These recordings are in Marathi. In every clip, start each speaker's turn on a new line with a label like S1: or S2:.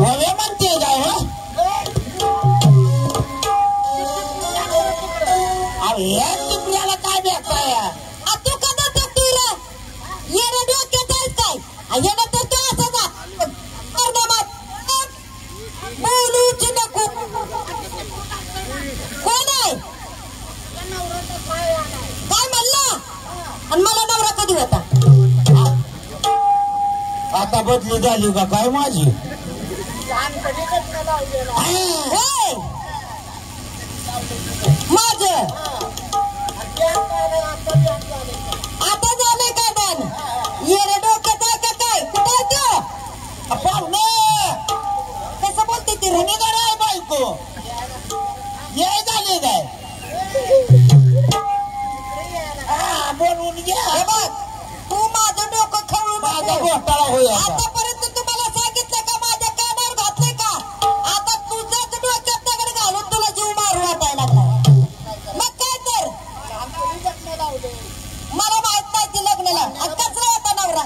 S1: गोवे म्हणते काय हो या टिपण्याला काय भेटताय
S2: तू कदा टकतोय रे येणं डोक्यात आहेस काय येणं तर तू असं जा बोलूच नको कोण आहे काय म्हणला आणि मला नवरा कधी होता
S1: आता बदली झाली का काय माझी
S2: माझ आता झालंय काय दान येणं डोक्यात आहे का काय कुठे तो
S1: पाहुणे
S2: कसं बोलते ती
S1: पुणेकडे आहे बायको ये झाली काय बोलून घ्या
S2: बघ तू माझं डोकं खवळून
S1: माझा घोटाळा होईल
S2: आतापर्यंत तुम्हाला सांगितलं का माझ्या कानावर घातलंय का आता तुझ्याच डोक्यात दगड घालून तुला जीव मारू वाटायला लागला मग काय तर मला माहित नाही ती लग्नाला कचरा होता नवरा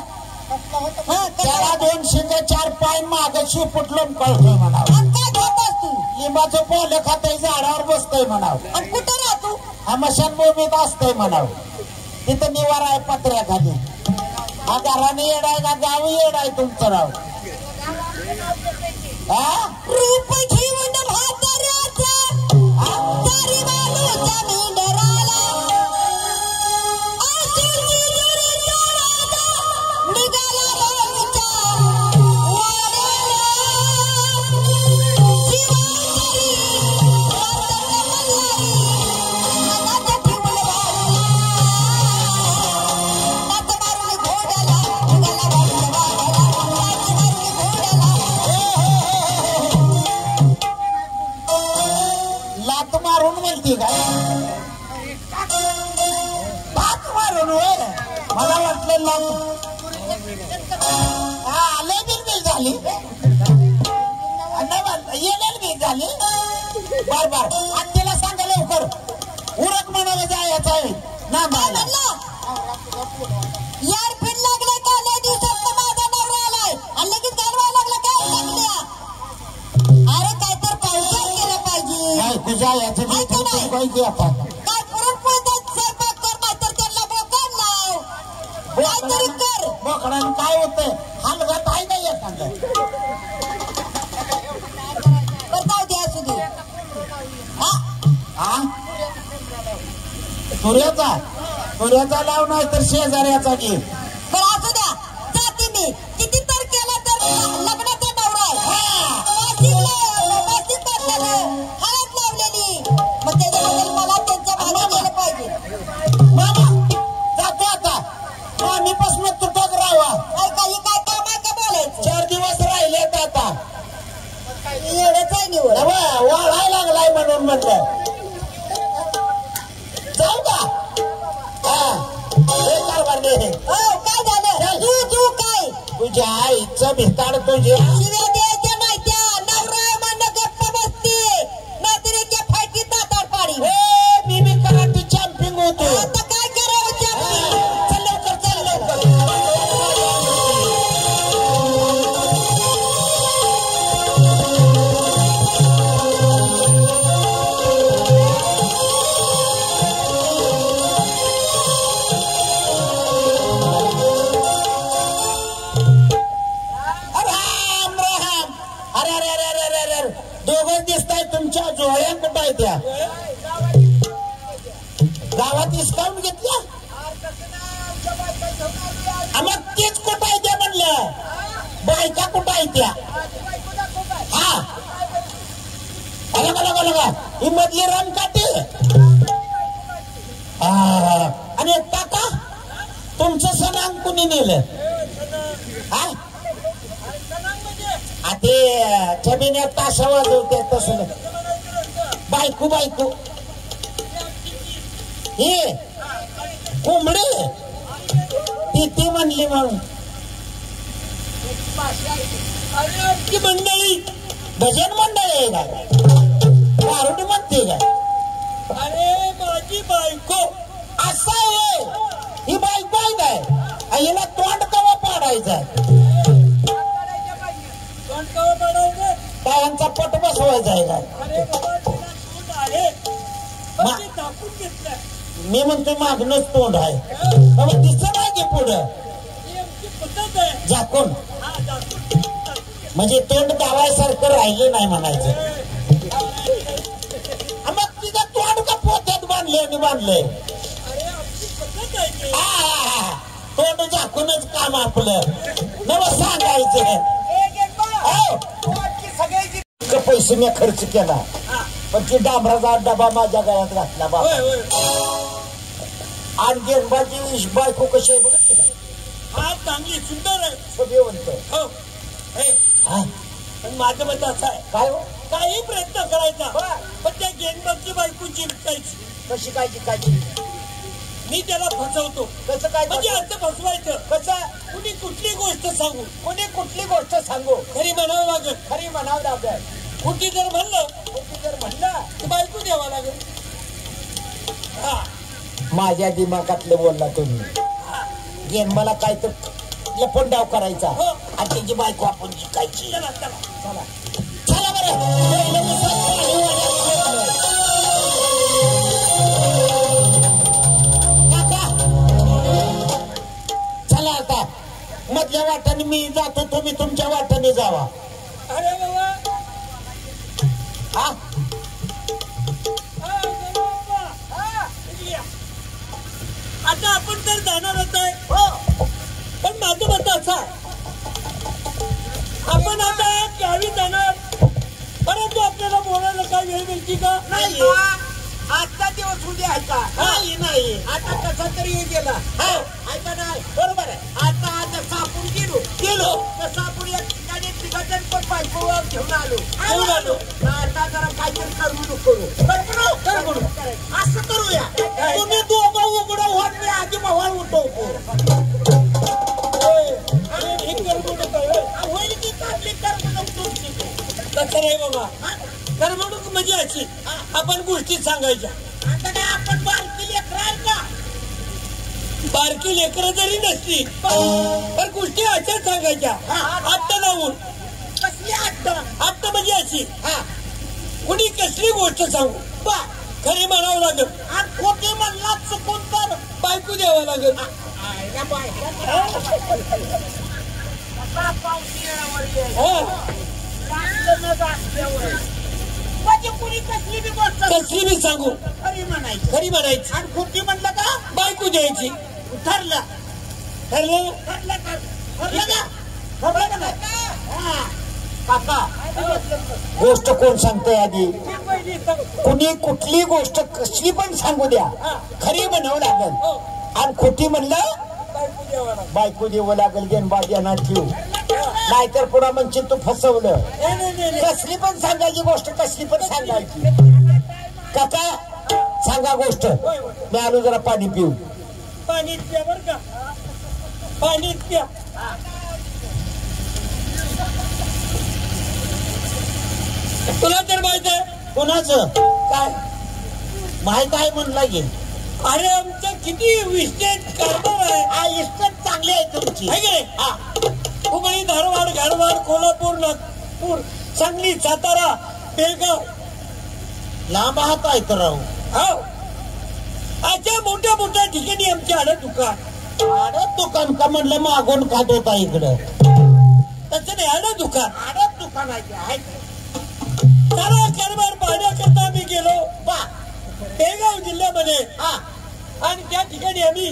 S1: त्याला 2 शिंग 4 पाय माग शिपटलून कळतोय म्हणावं
S2: आणि काय खातोस तू
S1: लिंबाचं पोलं खातय झाडावर बसतोय म्हणावं
S2: आणि कुठं राहतो
S1: हा मशानभूमीत असतोय म्हणावं तिथं निवारा आहे पत्र्याखाली हा घराने येडाय का गाव येडाय तुमचं राव
S2: रूप घेऊन म्हाताऱ्याचा तारी बालूचा मेंढराला निघाला बालूचा वाड्याला शिवारी हातात ठेवून नाच मारून घोड्याला निघाला बालूचा वाड्याला नाच मारून घोड्याला
S1: लात मारून म्हणते काय लात मारून होय मला वाटलं लात हा लय बिल झाली येणार बिल झाली बार बार आत्याला सांगा लवकर उरक म्हणावं जायचं आहे ना मला
S2: यार फिट लागले का लय दिवसात माझा नवरा आलाय आणि लगेच घालवायला लागला काय लागल्या अरे काय तर पावसाळ केलं पाहिजे
S1: काय तुझ्या याचं
S2: ऐका नाही.
S1: पाहिजे आता
S2: काय पुरणपोळीचा स्वयंपाक कर नाहीतर त्यांना बोकाड लाव काहीतरी कर
S1: बोकडानं काय होतंय हलगत आहे का एखादं
S2: बरं जाऊ दे असू दे
S1: हा सूर्याचा लाव नाही तर शेजाऱ्याचा घे
S2: बरं असू द्या जाते मी किती तर केलं तर लग्नाचा नवरा आहे वाशीत बसलेलं हळद लावलेली मग त्याच्याबद्दल मला त्यांच्या मागे गेलं पाहिजे
S1: मामा जातो आता मामीपासून तुटक राहावा
S2: काय काही काय काम आहे का बोलायचं
S1: 4 दिवस राहिलेत आता
S2: एवढंच आहे निवड
S1: वाढायला लागलाय म्हणून म्हटलं जाऊ का
S2: काय झालं तू काय
S1: तुझ्या आईचं भिताड तुझ्या
S2: शिव्या द्यायच्या नाही त्या नवरा म्हणणं गप्प बसते नाहीतर एका फायटीत दातार पाडी
S1: मी बी कराटे चॅम्पियन होतो
S2: आता काय करावं
S1: चल लवकर दोघं दिसताय तुमच्या जोड्या कुठं आहे त्या गावात हिसकावून घेतल्या मग तेच कुठं आहे त्या म्हणलं बायका कुठं आहे त्या हा अलग ही मधली रम काटे आणि काका तुमचं सणांग कुणी नेलं हा ते जमिनीत ताशा वाजवते तसं बायको हे कोंबडी ती म्हणली म्हणून मंडळी भजन मंडळी आहे का पारुडी म्हणते का अरे माझी बायको असं आहे ही बायको आहे काय हिला तोंड कवा पाडायचं टाळ्यांचा पट बसवायचा आहे काय?
S3: अरे बाबा तुला तोंड आहे पण ते दाखवून घेतलंय.
S1: मी म्हणतो मागणंच तोंड आहे बाबा, दिसत आहे की पुढं
S3: ही आमची पद्धत आहे.
S1: झाकून,
S3: हा दाखवून
S1: म्हणजे तोंड दावायसारखं राहिलं नाही म्हणायचं. मग तिथं तोंड का पोत्यात बांधलंय आणि बांधलंय?
S3: अरे आमची पद्धत आहे ते.
S1: तोंड झाकूनच काम आपलं नव सांगायचं. पैसे मी खर्च केला पण ती डांबराचा डबा माझ्या गळ्यात घातला बाबा.
S3: होय होय.
S1: आणि गेंबाची बायको कशी आहे बघत तिला,
S3: हा चांगली सुंदर आहे.
S1: सदैवंत.
S3: हो हे, पण माझं मत असं आहे
S1: काय हो,
S3: काही प्रयत्न करायचा पण त्या गेंडबाची बायको जिंकायची.
S1: कशी काय जिंकायची?
S3: मी त्याला फसवतो.
S1: कसं काय
S3: म्हणजे असं फसवायचं
S1: कसं?
S3: कुणी कुठली गोष्ट सांगू,
S1: कोणी कुठली गोष्ट सांगू
S3: खरी म्हणावं लागेल.
S1: खरी म्हणावं लागेल.
S3: कुठली जर म्हणलं
S1: कुठली जर म्हणलं
S3: तर बायको द्यावा लागेल. हा
S1: माझ्या दिमागातलं बोलला तुम्ही. गेन मला काय तर लपन डाव करायचा
S3: हो.
S1: आणि त्याची बायको आपण जिंकायची.
S3: चला चला
S1: चला चला चला आता मधल्या वाटाने मी जातो, तुम्ही तुमच्या वाटाने जावा.
S3: अरे बाबा
S1: हा
S3: आता आपण तर जाणारच आहे.
S1: हो.
S3: पण माझं मत असं आहे आपण आता गावी जाणार परंतु आपल्याला बोलायला काय वेळ मिळते का?
S1: नाही. आजचा दिवस उद्या आहे का? नाही नाही. आता कसा तरी येऊन गेला. ऐका नाही बरोबर आहे. आता सापून गेलो तर सापून एक ठिकाणी तिघाजण पण बायको घेऊन आलो. आता जरा काहीतरी करू असं करूया. तुम्ही दोघं उघडं होत मी आधी मवाळ उठवतो. होईल की काढली
S3: कसं नाही बाबा. करमणूक म्हणजे अशी आपण गोष्टी सांगायच्या.
S1: आता काय आपण बारकी लेकरं का?
S3: बारकी लेकरं जरी नसली तर गोष्टी अशाच सांगायच्या. आत्ता लावून
S1: कसली
S3: आत्ता म्हणजे अशी कुणी कसली गोष्ट सांगू खरी म्हणावं लागेल
S1: आणि खोटी म्हणला चुकून तर
S3: बायको द्यावं लागेल.
S1: म्हणजे कुणी कसली बी गोष्ट
S3: कसली बी सांगू
S1: खरी म्हणायची.
S3: खरी म्हणायची
S1: आणि खोटी म्हणलं का
S3: बायको द्यायची.
S1: ठरलं
S3: ठरलं
S1: ठरलं का? ठरलं का? ठरलं का नाही? काका गोष्ट कोण सांगतोय आधी? कुणी कुठली गोष्ट कसली पण सांगू द्या खरी म्हणावं लागेल आणि खोटी म्हणलं बायको द्यावं लागेल. गेनबा देणार ठेवू नाहीतर पुन्हा म्हणजे तू फसवलं. कसली पण सांगायची गोष्ट कसली पण सांगायची. काका सांगा गोष्ट. मी आलो जरा पाणी पिऊ.
S3: पाणी प्या बर का. पाणी प्या. तुला तर माहित आहे
S1: कोणाचं
S3: काय
S1: माहित आहे म्हणला गे.
S3: अरे आमचं किती विस्टेट कारभार आहे.
S1: इस्टेट चांगली आहे तुमची
S3: आहे की नाही? हुबळी धारवाड घाडवाड कोल्हापूर नागपूर सांगली सातारा बेळगाव
S1: लांब आहात आहे तर राहू.
S3: हो अशा मोठ्या मोठ्या ठिकाणी आमचे आडं दुकान.
S1: आडत दुकान का म्हणलं मागून खात होता इकडं.
S3: तसं नाही आडं दुकान.
S1: आडत दुकान आहे.
S3: सारा कारभार पाहण्याकरता आम्ही गेलो बेळगाव जिल्ह्यामध्ये. आणि त्या ठिकाणी आम्ही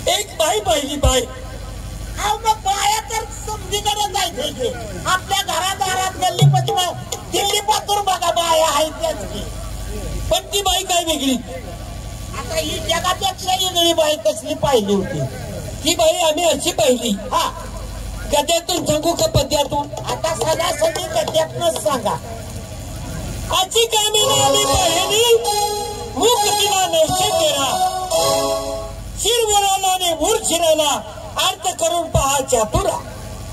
S3: एक बाई पाहिली. बाई
S1: मग बाया तर समजीकडे जायचं. आपल्या घरादारात गल्ली पत्र दिल्ली पातूर बघा बाया आहेत त्याच की.
S3: पण ती बाई काय वेगळी.
S1: आता ही जगापेक्षा वेगळी बाई कसली पाहिली होती?
S3: ती बाई आम्ही अशी पाहिली. गद्यातून सांगू का पद्यातून?
S1: आता सणासणी गद्यातूनच सांगा.
S3: अशी काय मी आम्ही पाहिली. मुख तिला नऊशे तेरा शिर बोलायला ने मूर शिरायला अर्थ करून पहा चातुरा.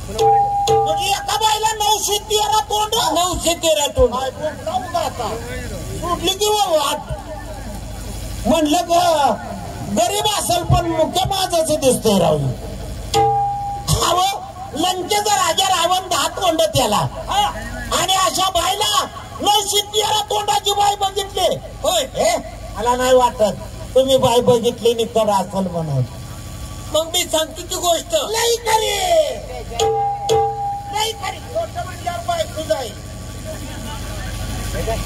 S1: म्हणजे एका बाईला 913 तोंड.
S3: 913 तोंड
S1: सुटली की वाट. म्हणलं गरीब असेल पण मुख्य माझाच दिसतोय राहू. लंकेचा राजा रावण 10 तोंड त्याला. आणि अशा बाईला 913 तोंडाची बाई बघितली होय. हे मला नाही वाटत तुम्ही बाई बघितली नाही तर असल म्हणून.
S3: मग मी सांगतो ती गोष्ट
S1: नाही खरी, नाही खरी. गोष्ट म्हणल्यावर बायको जाईल.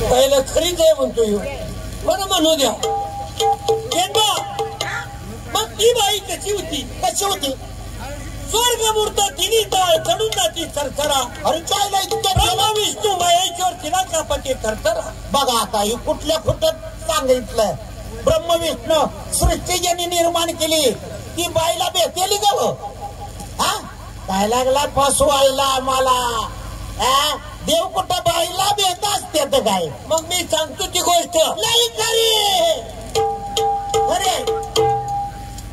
S3: पहिलं खरीच आहे म्हणतो ह्यो. बरं म्हणू द्या. मग ती बाई कशी होती?
S1: कशी होती?
S3: स्वर्गमूर्त तिने चढून जाती थरथरा.
S1: अरे चायला
S3: ब्रह्मा विष्णू महेश्वर तिला कापते थरथरा.
S1: बघा आता ही कुठल्या कुठं सांगितलं. ब्रह्म विष्णू सृष्टी ज्यांनी निर्माण केली ती बाईला भेटेली ग. हा काय लागला फसवायला मला? देव कुठं बाईला भेट असते तर काय?
S3: मग मी सांगतो ती गोष्ट
S1: नाही खरी. अरे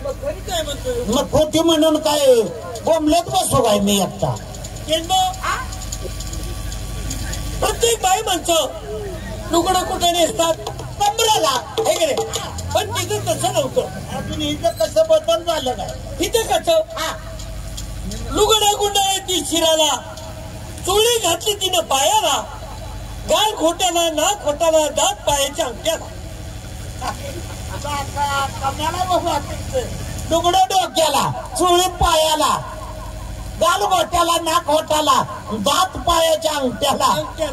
S3: मग खरी काय म्हणतो?
S1: मग खोटी म्हणून काय बोंबलत बसू काय मी एकटा?
S3: प्रत्येक बाई म्हणतो लुगडं कुठे नेसतात?
S1: कमरेला.
S3: हे गे पण तिथं तसं नव्हतं.
S1: अजून इथं कसं बदल झालं काय?
S3: तिथं कसं लुगडं गुंडाळी ती शिराला, चोळी घातली तिनं पायाला, गाल खोट्याला, नाक खोटाला, दात पायाच्या अंगठ्याला.
S1: लुगडं डोक्याला, चुळी पायाला, गाल गोट्याला, नाक होटाला, दात पायाच्या अंगठ्याला.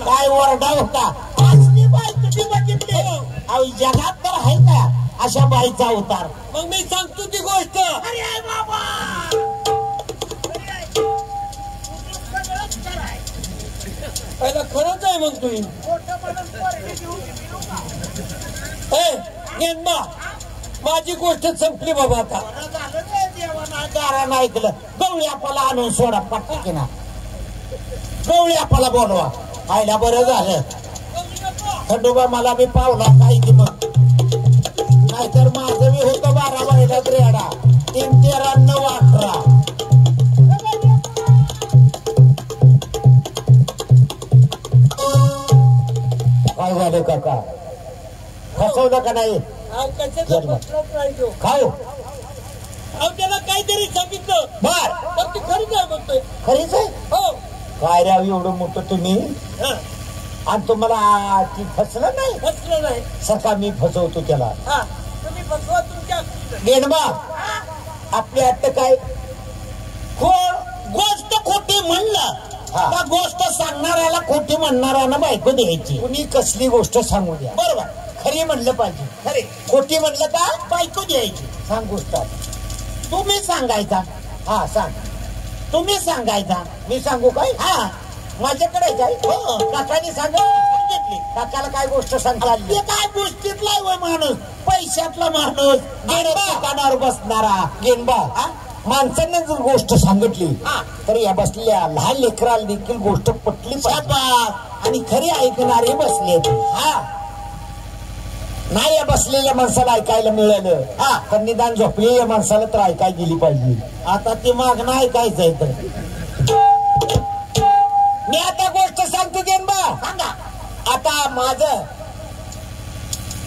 S1: काय वरडा होता? असली बाई तुम्ही बघितली? अहो जगात तर आहे का अशा बाईचा अवतार?
S3: मग मी सांगतो ती गोष्ट.
S1: अरे बाबा
S3: पहिला खरंच आहे मग तुम्ही. माझी गोष्ट संपली बाबा. आता
S1: गारानं ऐकलं. गवळ्यापाला आणून सोडा पटकी ना. गवळ्यापाला बोलवा. आयला बरं झालं. खंडोबा मला बी पावला काय की मग. नाहीतर माझं बी होतं 12 महिन्यात रेडा. 3, 13, 9, 18. काय झालं काका? फसवलं का नाही? खाऊ
S3: त्याला काहीतरी सांगितलं
S1: बर.
S3: पण ती खरी काय म्हणतोय?
S1: खरीच आहे.
S3: हो.
S1: काय राव एवढं मोठं तुम्ही आणि तुम्हाला ती फसलं नाही?
S3: फसलं नाही.
S1: सका मी फसवतो त्याला.
S3: तुम्ही फसवा तुमच्या
S1: गेणबा आपली आता काय गोष्ट खोटी म्हणलं त्या गोष्ट सांगणाऱ्याला खोटी म्हणणाऱ्यानं बायको द्यायची. कुणी कसली गोष्ट सांगू द्या. बरोबर. खरी म्हणलं पाहिजे. खरे. खोटी म्हणलं का बायको द्यायची. सांग गोष्ट तुम्ही सांगायचा. हा सांग. तुम्ही सांगायचा. मी सांगू काय? हा माझ्याकडे जाय. हो काकानी सांगितली. काकाला काय गोष्ट सांगता? ते काय गोष्टीतला माणूस, पैशातला माणूस, दुकानावर बसणारा. गेनबा माणसांना जर गोष्ट सांगितली तर या बसलेल्या लहान लेकराला देखील गोष्ट पटली पाहिजे आणि खरी ऐकणारे बसले. हा नाही या बसलेल्या माणसाला ऐकायला मिळालं तर निदान झोपलेल्या माणसाला तर ऐकायला गेली पाहिजे. आता ते मागणं ऐकायचंय तर मी आता गोष्ट सांगतो. गेनबा सांगा. आता माझं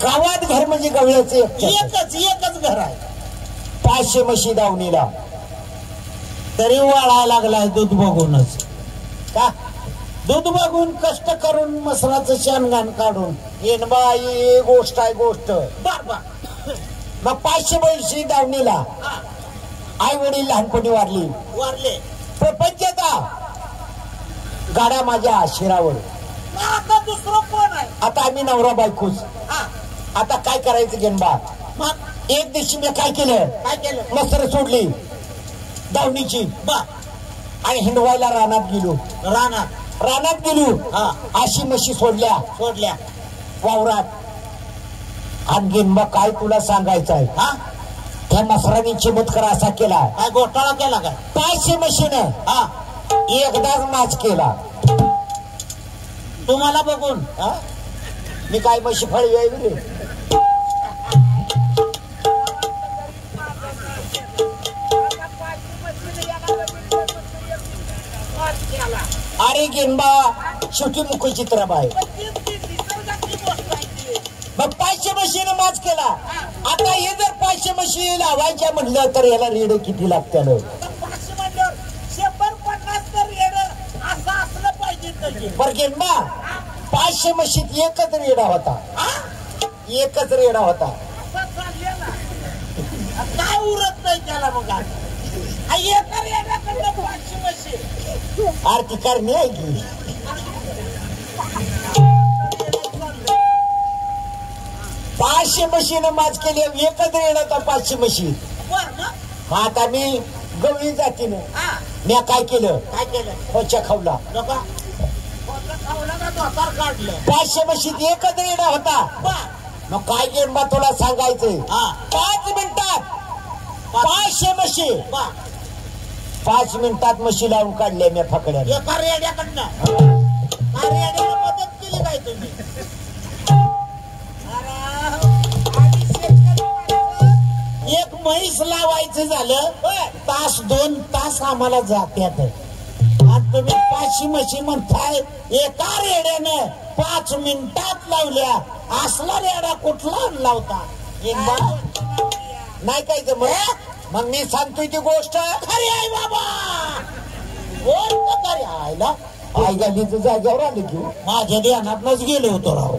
S1: गावात घर म्हणजे गवळ्याचं एकच घर आहे. 500 म्हशी दावणीला. तरी वाळायला लागलाय दूध बघूनच. का दूध बघून कष्ट करून मसराचं शेणघाण काढून येण बाई गोष्ट आहे गोष्ट. मग 500 म्हशी दावणीला. आई वडील लहानपणी वारले. प्रपंचता गाड्या माझ्या शिरावर. आता दुसरं कोण आहे? आता आम्ही नवरा बायकोच. आता काय करायचं गेनबा? मग एक दिवशी मी काय केलं? मसर सोडली दावणीची आणि हिंडवायला रानात गेलो. रानात गेलो. अशी म्हशी सोडल्या वावरात. आणि गेनबा काय तुला सांगायचं आहे? त्या मसराने चिमत्कार असा केला. काय घोटाळा केला का? 500 म्हशीनं एकदाच नाच केला. तुम्हाला बघून मी काय म्हशी फळवी आहे रे. अरे गेनबा शेवटी मुख चित्रबाई. मग 500 म्हशीनं माच केला. आता हे जर 500 म्हशी लावायच्या म्हणलं तर याला रेड किती लागतं?
S3: 500 म्हणल्यावर 150 तर रेड असं असलं पाहिजे.
S1: बर गेंबा 500 म्हशीत एकच रेडा होता. एकच रेडा होता.
S3: काय उरत नाही त्याला मग एका रेड्याकडनं 500 म्हशी
S1: आरती करणे आहे की 500 म्हशीनं माज केली. एकच रेडा होता 500 म्हशी. मग आता मी गवळी जातीनं मी काय केलं कोच्या खावला 500 म्हशीत एकच रेडा होता. मग काय गेंबा तुला सांगायचंय 5 मिनिटात 500 म्हशी 5 मिनिटात म्हशी लावून काढल्या मी फकड्या.
S3: एका रेड्याकडनं रेड्याला मदत केली काय तुम्ही? एक म्हैस लावायचं झालं तास 2 तास आम्हाला जात्यात. आणि तुम्ही 500 म्हशी म्हणताय एका रेड्यानं 5 मिनिटात लावल्या. असला रेडा कुठला लावता
S1: नाही काय जमत. मग मी सांगतोय ती गोष्ट
S3: खरी आहे बाबा. गोष्ट खरी आयला
S1: आई गाडीचं जाग्यावर आली की
S3: माझ्या ध्यानातच गेलो होतो राव.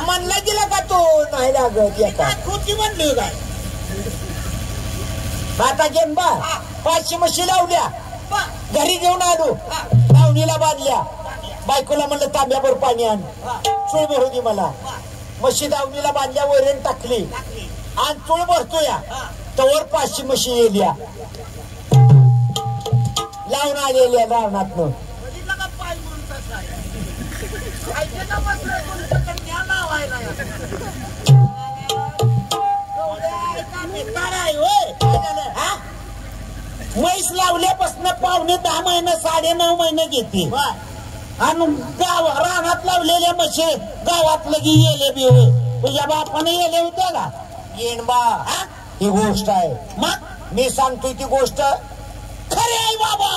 S1: म्हणला गेला का तो नाही लागत एका
S3: खोटी म्हणली काय
S1: आता गेंबा 500 म्हशी लावल्या. घरी घेऊन आलो लावणीला बांधल्या. बायकोला म्हणलं तांब्यावर पाणी आण चूळ भरू दे मला. म्हशी दावणीला बांधल्या वैरण टाकली आणि चूळ भरतोय तवर 500 म्हशी येल्या लावून आलेल्या रानातनं.
S3: म्हैस लावल्यापासून पावणे 10 महिने 9.5 महिने घेते. आणि गाव रानात लावलेल्या म्हशी गावात लगी येले बी होय. तुझ्या बापाने येले होते का
S1: येणबा ही गोष्ट आहे.
S3: मग
S1: मी सांगतोय ती गोष्ट
S3: खरी आहे बाबा.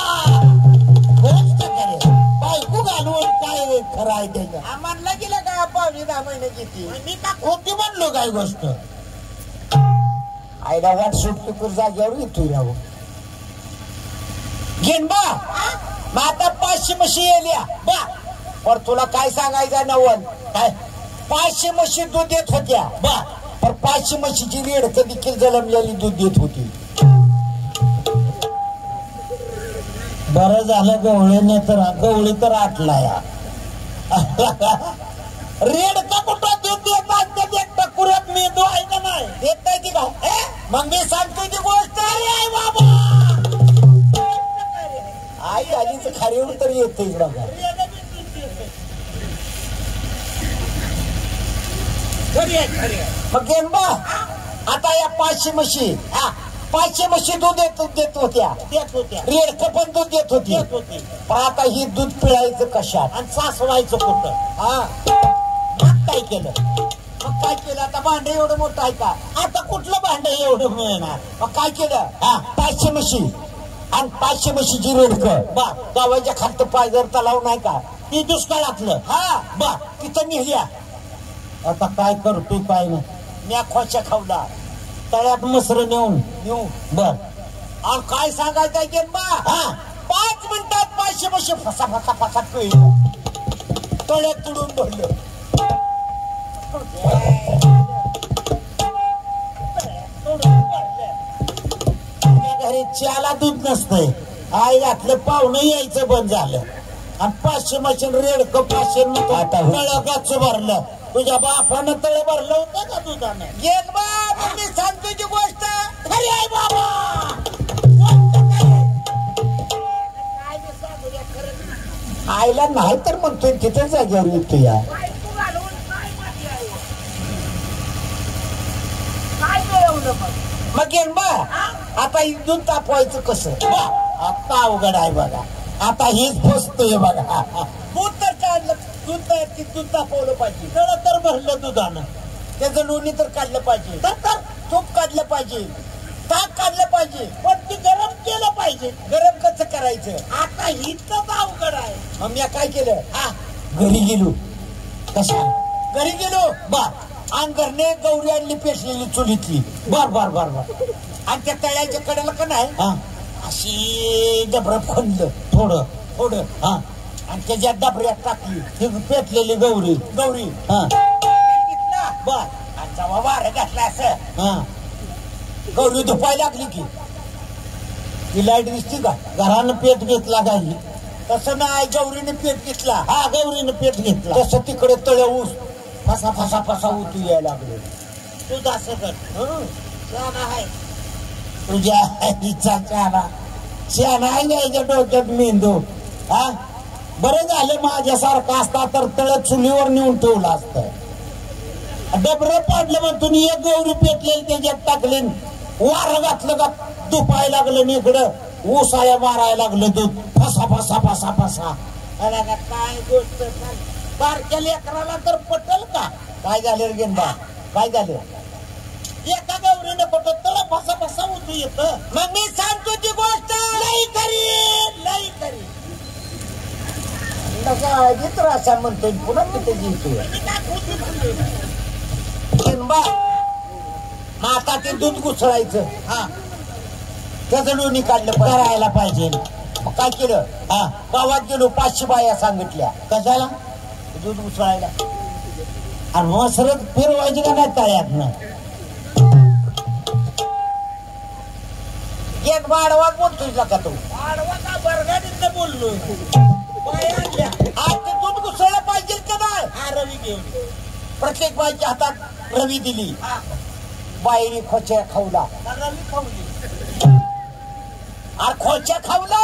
S3: गोष्ट खरी बायको घालून काय खरं आहे त्याच्या
S1: म्हणलं गेलं का पावणे 10 महिने घेते.
S3: मी का खोटी म्हणलो काय गोष्ट
S1: आईला वाट सुटली जाग्यावर येतोय राहू गेनबा. मग आता 500 म्हशी येल्या बा. पण तुला काय सांगायचं नवल काय 500 म्हशी दूध देत होत्या बा. पण 500 म्हशीची रेडक देखील जलमलेली दूध देत होती.
S3: बरं झालं गवळीने तर गवळी तर आटला या. रेडका कुठं दूध देत असते एकटा कुऱ्यात मी दो आहे का नाही
S1: देत नाही ती का. मग मी सांगतोय ती गोष्ट
S3: आहे बाबा.
S1: आई आलीच खारीवर तर येते बघा. मग गेनबा आता या 500 म्हशी 500 म्हशी दूध देत होत्या रेडक पण दूध देत होती. पण आता ही दूध पिळायचं कशात
S3: आणि सासवायचं कुठं.
S1: मग काय केलं आता भांडे एवढं मोठं आहे का.
S3: आता कुठलं भांडे एवढं मिळणार.
S1: मग काय केलं 500 म्हशी आणि 500 म्हशीची रेडक बा गावाच्या खालत पायदर तलाव नाही का
S3: ती दुष्काळातलं
S1: बा तिथं नेल्या.
S3: आता काय करतोय काय नाही.
S1: म्या खोच्या खावला
S3: तळ्यात मसर नेऊन बर.
S1: आणि काय सांगायचं की बा 5 मिनिटात 500 म्हशी फसा फसा फसा पिळी तळ्यात तुडून भरलं.
S3: घरी च्याला दूध नसतंय. आई घातलं पाहुणं यायचं बंद झालं. आणि 500 मशीन रेडक 500 तळ गच्च भरलं. तुझ्या बापानं तळ भरलं होतं का दुधानं.
S1: गेल बा मी सांगतो ती गोष्ट
S3: खरी आहे बाबा.
S1: आईला नाही तर म्हणतोय तिथं जागेवर येतो या. मग गेल बा आता दूध तापवायचं कसं
S3: आता अवघड आहे बघा. आता हीच फसतोय बघा.
S1: दूध तर काढलं दूध तापवलं पाहिजे.
S3: तळ तर भरलं दुधानं.
S1: त्याचं लोणी तर काढलं पाहिजे. तर तूप काढलं पाहिजे. ताक काढलं पाहिजे.
S3: पण ती गरम केलं पाहिजे.
S1: गरम कसं करायचं
S3: आता हीच अवघड आहे.
S1: मग मी काय केलं घरी गेलो.
S3: कशा
S1: घरी गेलो
S3: बा.
S1: आणि घरने गौरी आणली पेटलेली चुलीतली
S3: बर बर बर बर.
S1: आणि त्या तळ्याच्या कडेला का नाही
S3: हा
S1: अशी जबरब खणलं
S3: थोडं थोडं
S1: हा
S3: आणि त्याच्यात डबऱ्यात टाकली
S1: ती पेटलेली गौरी
S3: गौरी
S1: हा
S3: बर आणि जेव्हा वारं घातला असं
S1: हा
S3: गौरी धुपायला लागली की
S1: ती लाईट दिसती का घरानं पेट घेतला काही
S3: तसं नाही गौरीने पेट घेतला
S1: हा गौरीनं पेट घेतला
S3: तसं तिकडे तळ ऊस फसा फसा फसा उतू यायला लागले तू असं कर शाना आहे
S1: तुझ्या आईचा चारा शाना यायच्या डोक्यात मेंदू हा बरं झालं माझ्यासारखं असता तर तळ चुलीवर नेऊन ठेवलं असतं डबरं पाडलं मग तुम्ही एक गौरी पेटलेली त्याच्यात टाकले वारं घातलं का दुपायला लागलं इकडं ऊसाया मारायला लागलं दूध फसा फसा फसा फसा
S3: अरे का काय गोष्ट बारक्या लेकराला तर पटल का
S1: काय झालं रे गेंदा काय झालं
S3: एका गौरीने पटत तळ फसा फसा उतू येत मग मी सांगतो ती गोष्ट लई करी
S1: तर असा म्हणतोय पुन्हा तिथे जिंकतोय
S3: किंबा आता ते दूध घुसळायचं
S1: हा
S3: त्याचं लोणी काढलं
S1: करायला पाहिजे
S3: मग काय केलं
S1: हा
S3: गावात गेलो 500 बाया सांगितल्या
S1: कशाला
S3: दूध घुसळायला
S1: आणि मसरत फिरवायची का नाही तळ्यात ना
S3: गेट वाढवा बोलतोय का तू वाढवा का बरगाडीत बोललो आज ते दूध घुसळलं पाहिजे का नाही हा रवी घेऊन प्रत्येक बाईच्या हातात रवी दिली बाईने खोच्या खावला रवी खावली अरे खोच्या खावला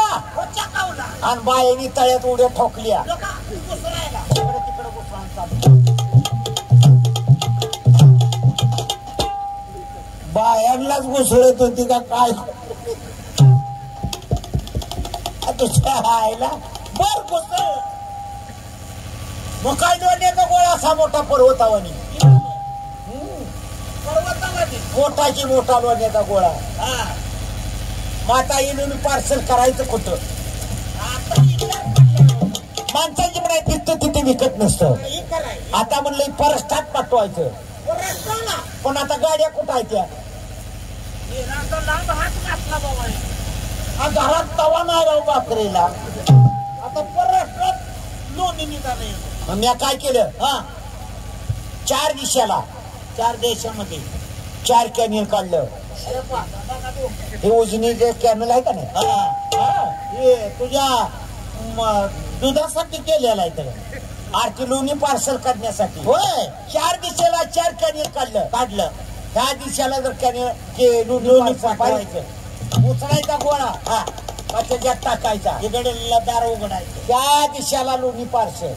S3: आणि बाईने तळ्यात उड्या ठोकल्या तिकडे घुसळून चालू
S1: बायांनाच घुसळत होती का काय तुझ्या आईला
S3: बर घुसळ मग काय लोण्याचा गोळा असा मोठा पर्वतावानी मोठाची मोठा लोण्याचा गोळा माता येऊन पार्सल करायचं कुठं
S1: माणसाची पण तिथं तिथे विकत नसतं
S3: आता म्हणलं परस्तात पाठवायचं पण आता गाड्या कुठं आहेत त्या
S1: घरात तवा नाही राहू बाकरीला
S3: आता परस्तात लोणी निघाले
S1: मग मी काय केलं
S3: हा
S1: 4 दिशेला
S3: 4 देशामध्ये
S1: 4 कॅनियल काढलं हे उजनी जे कॅनल आहे का नाही
S3: हे तुझ्या दुधासाठी केलेला आहे तर
S1: आरती लोणी पार्सल करण्यासाठी
S3: होय
S1: 4 दिशेला 4 कॅनियल काढलं ह्या दिशेला जर कॅनियल लोणी पाठवायचं
S3: उचलायचा गोळा
S1: हा त्याच्यात टाकायचा
S3: इकडे दार उघडायचं
S1: त्या दिशेला लोणी पार्सल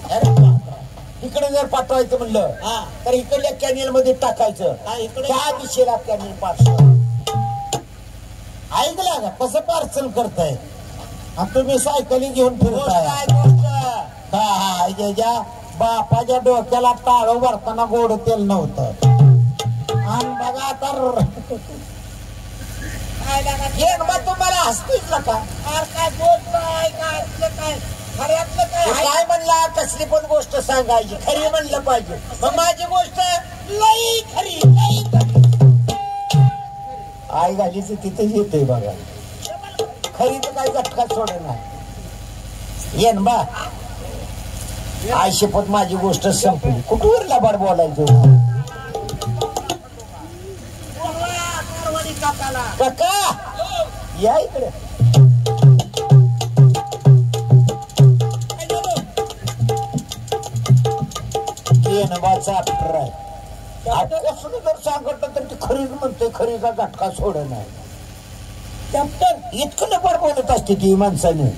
S1: इकडे जर पाठवायचं म्हणलं
S3: हा
S1: तर इकडल्या कॅनियल मध्ये टाकायचं
S3: इकडे
S1: त्या दिशेला कॅनियल पार्सल ऐकलं का कसं पार्सल करताय आणि तुम्ही सायकली घेऊन फिरताय ज्याच्या बापाच्या डोक्याला टाळो भरताना गोड तेल नव्हतं आणि बघा तर
S3: तुम्हाला हसतीच नका काय बोलताय काय खऱ्यातलं काय
S1: म्हणला कसली पण गोष्ट सांगायची खरी म्हणलं पाहिजे
S3: मग माझी गोष्ट लई खरी
S1: आई घालीच तिथेच येते बघा खरी तर काही झटका सोडे नाही येन बा आई शपथ माझी गोष्ट संपली कुठवर लबाड बोलायचं काका या इकडे कसं जर सांगत तर ती खरीच म्हणते खरीचा झटका सोड नाही कॅप्टन इतकं लबाड बोलत असते ती माणसाने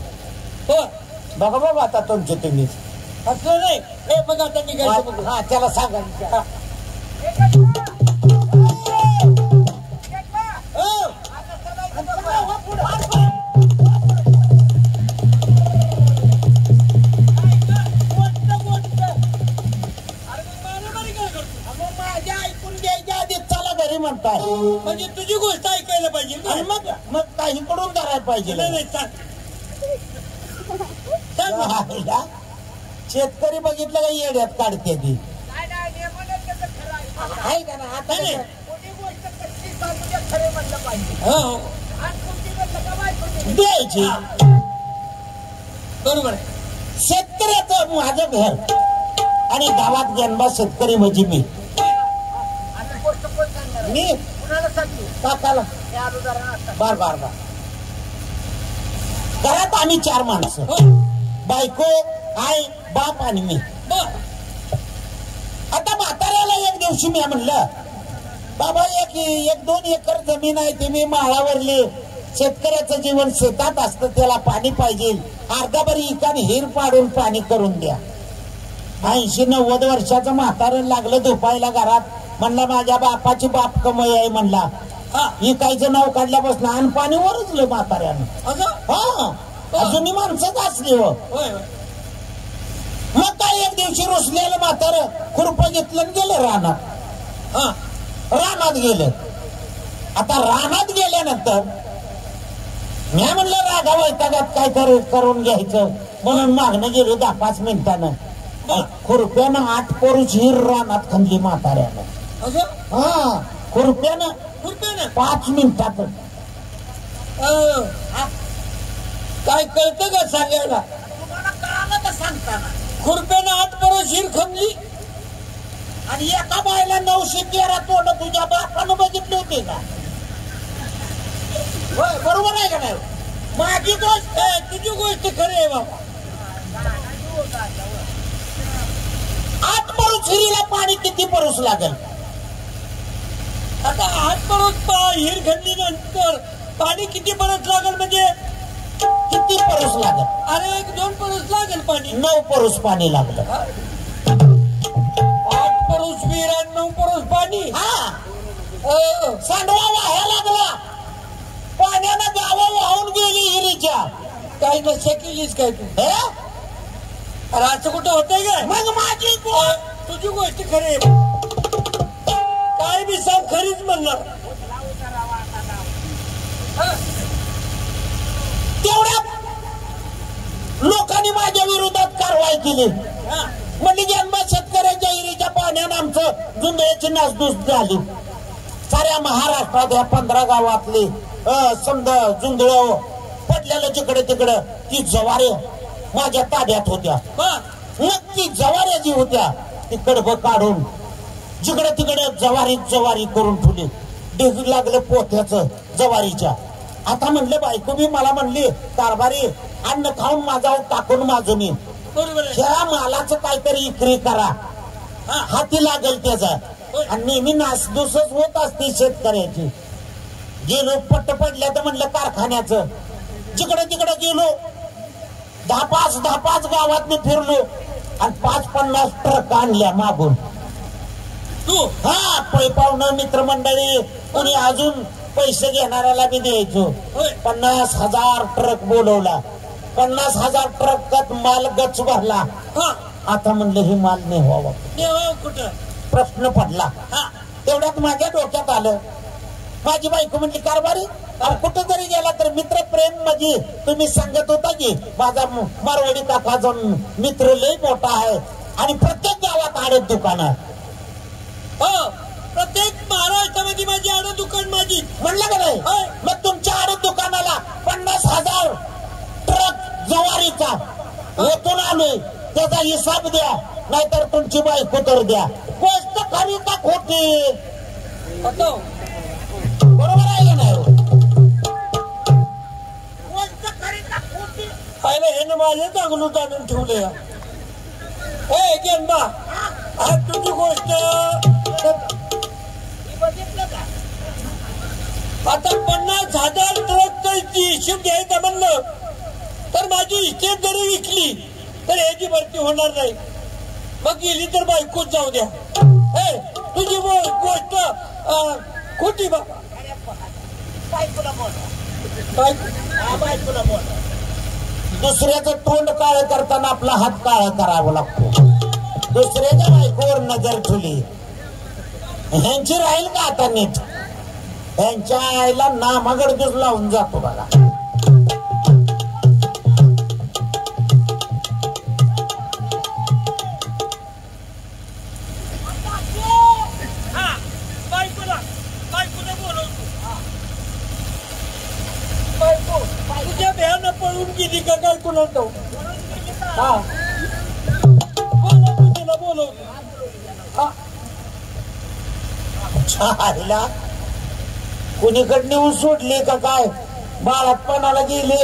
S1: बघा बघा आता तुमचे तुम्हीच
S3: असं नाही हे बघा आता निघायचं
S1: हा त्याला सांगा
S3: माझ्या ऐकून घ्यायच्या आधी चला घरी
S1: म्हणताय
S3: म्हणजे तुझी गोष्ट ऐकायला पाहिजे
S1: आणि मग काहीकडून करायला पाहिजे
S3: नाही
S1: शेतकरी बघितलं का येड्यात काढते ती
S3: आहे का ना आता नाही खरे म्हणलं पाहिजे द्यायची
S4: बरोबर आहे.
S3: शेतकऱ्याचं माझं घर आणि गावात जन्मा शेतकरी म्हणजे मी काकाला बर बर बर. घरात आम्ही 4 माणसं, बायको, आई, बाप आणि मी. आता म्हाताऱ्याला एक दिवशी मी म्हणलं, बाबा 1-2 एकर जमीन आहे ती मी माळावरली, शेतकऱ्याचं जीवन शेतात असतं, त्याला पाणी पाहिजे, अर्धाभरी इकान हिर पाडून पाणी करून द्या. 80-90 वर्षाचं म्हातारं लागलं झोपायला घरात. म्हणला माझ्या बापाची बाप कमाई आहे म्हणला. इकायचं नाव काढल्यापासून आणि पाणी वरचलं म्हाताऱ्यानं. हा अजूनही माणसंच असली हो. मग काय एक दिवशी रुसलेलं म्हातारं खुरपं घेतलं आणि गेलं रानात. रानात गेलं. आता रानात गेल्यानंतर मी म्हणलं रागा वैतागात काय करून घ्यायचं म्हणून मागणं गेलो 10-5 मिनिटानं. खुरप्यानं 8 पोरुष हिर रानात खणली म्हाताऱ्यानं. हा खुरप्यानं 5 मिनिटात.
S4: काय कळतं का सांगायला? खुरप्यानं 8 पोरुष हिर खणली
S3: आणि एका बायला 913 तोंड तुझ्या बापानं बघितले होते का? बरोबर आहे का नाही?
S4: माझी गोष्ट तुझी गोष्ट खरी आहे बाबा.
S3: 8 परूस हिरीला पाणी किती परूस लागेल?
S4: आता 8 परूस हिर खणली नंतर पाणी किती परूस लागेल म्हणजे
S3: किती परूस लागेल?
S4: अरे 1-2 परूस लागेल पाणी.
S3: 9 परूस पाणी लागलं.
S4: 8 परूस विहीर आणि 9 परूस पाणी.
S3: सांडवा वाहायला लागला. पाण्यानं गावं वाहून गेली हिरीच्या.
S4: काही नशा केलीस काय तू? अरे असं कुठं होतंय काय?
S3: मग माझी
S4: तुझी गोष्ट खरी काय मी साव खरीच म्हणणार.
S3: तेवढ्यात लोकांनी माझ्या विरोधात कारवाई केली. म्हणजे जन्म शेतकऱ्याच्या हिरीच्या पाण्यानं आमचं जुंधळ्याची नासधूस झाली. साऱ्या महाराष्ट्रात या 15 गावातली समजा जुंधळ पडलेलं जिकडे तिकडं ती जवारे माझ्या ताब्यात होत्या. मग ती जवाऱ्या जी होत्या ती कडबं काढून जिकडे तिकडे जवारी करून ठेवली. ढेग लागलं पोथ्याचं जवारीच्या. आता म्हणलं बायको बी मला म्हणली कारभारी अन्न खाऊन माझा टाकून माझं मी ह्या मालाचं काहीतरी इकरी करा, हाती लागेल त्याचा. आणि नेहमी नासधूसच होत असते शेतकऱ्याची. गेलो पट्ट पडल्या तर म्हणलं कारखान्याचं. जिकडे तिकडे गेलो 10-5 गावात मी फिरलो आणि 5-50 ट्रक आणल्या मागून.
S4: तू
S3: हा पैपावणं मित्रमंडळी कोणी अजून पैसे घेणाऱ्याला बी द्यायचो. 50,000 ट्रक बोलवला. 50,000 ट्रकात माल गच भरला. आता म्हणलं हे माल नाही व्हावं.
S4: कुठं
S3: प्रश्न पडला. तेवढ्यात माझ्या डोक्यात आलं. माझी बायको म्हणली कारभारी कुठं जरी गेला तर मित्र प्रेम म्हणजे तुम्ही सांगत होता की माझा मारवाडी काकाचा मित्र लय मोठा आहे आणि प्रत्येक गावात आडत दुकान आहे.
S4: प्रत्येक महाराष्ट्रामध्ये माझी आडत दुकान माझी
S3: म्हणलं का नाही? मग तुमच्या आडत दुकानाला 50,000 ट्रक जवारीचा ओतून आलोय त्याचा हिसाब द्या, नाहीतर तुमची बायको तर द्या. गोष्ट खरी का खोटी? बरोबर आहे का नाही? गोष्ट खरी का खोटी?
S4: पाहिलं हे ना माझे चांगलं आणून ठेवले. जन्मा तुझी गोष्ट आता 50,000 ट्रकचा हिशोब घ्यायचा म्हणलं तर माझी इस्टेट जरी विकली तर याची भरती होणार नाही. मग गेली तर बायकोच जाऊ द्या. तुझी गोष्ट खोटी बाबा.
S3: दुसऱ्याचं तोंड काळ करताना आपला हात काळा करावा लागतो. दुसऱ्याच्या बायकोवर नजर ठेवली ह्यांची राहील का आता नीट? ह्यांच्या आईला नामागडदूस लावून जातो बघा.
S4: तुझ्या भ्यानं पळून गेली का काय कुणाला?
S3: हा
S4: बोलवतो तिला बोलवतो.
S3: आईला कुणीकडे नेऊन सोडली का काय बाळातपणाला गेली